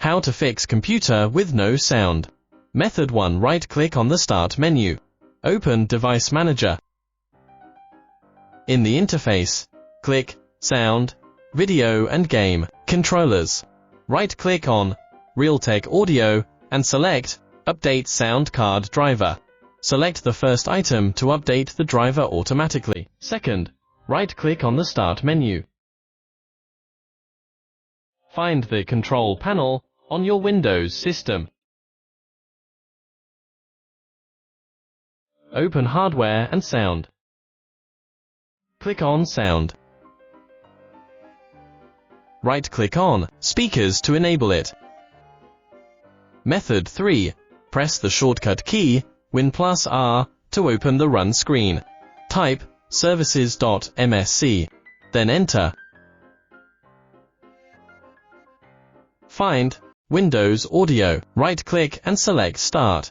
How to fix computer with no sound. Method 1. Right-click on the Start menu. Open Device Manager. In the interface, click Sound, Video and Game Controllers. Right-click on Realtek Audio and select Update Sound Card Driver. Select the first item to update the driver automatically. Second, right-click on the Start menu. Find the Control panel on your Windows system. Open Hardware and Sound. Click on Sound. Right-click on Speakers to enable it. Method 3. Press the shortcut key, Win+R, to open the Run screen. Type services.msc, then enter. Find Windows Audio. Right-click and select Start.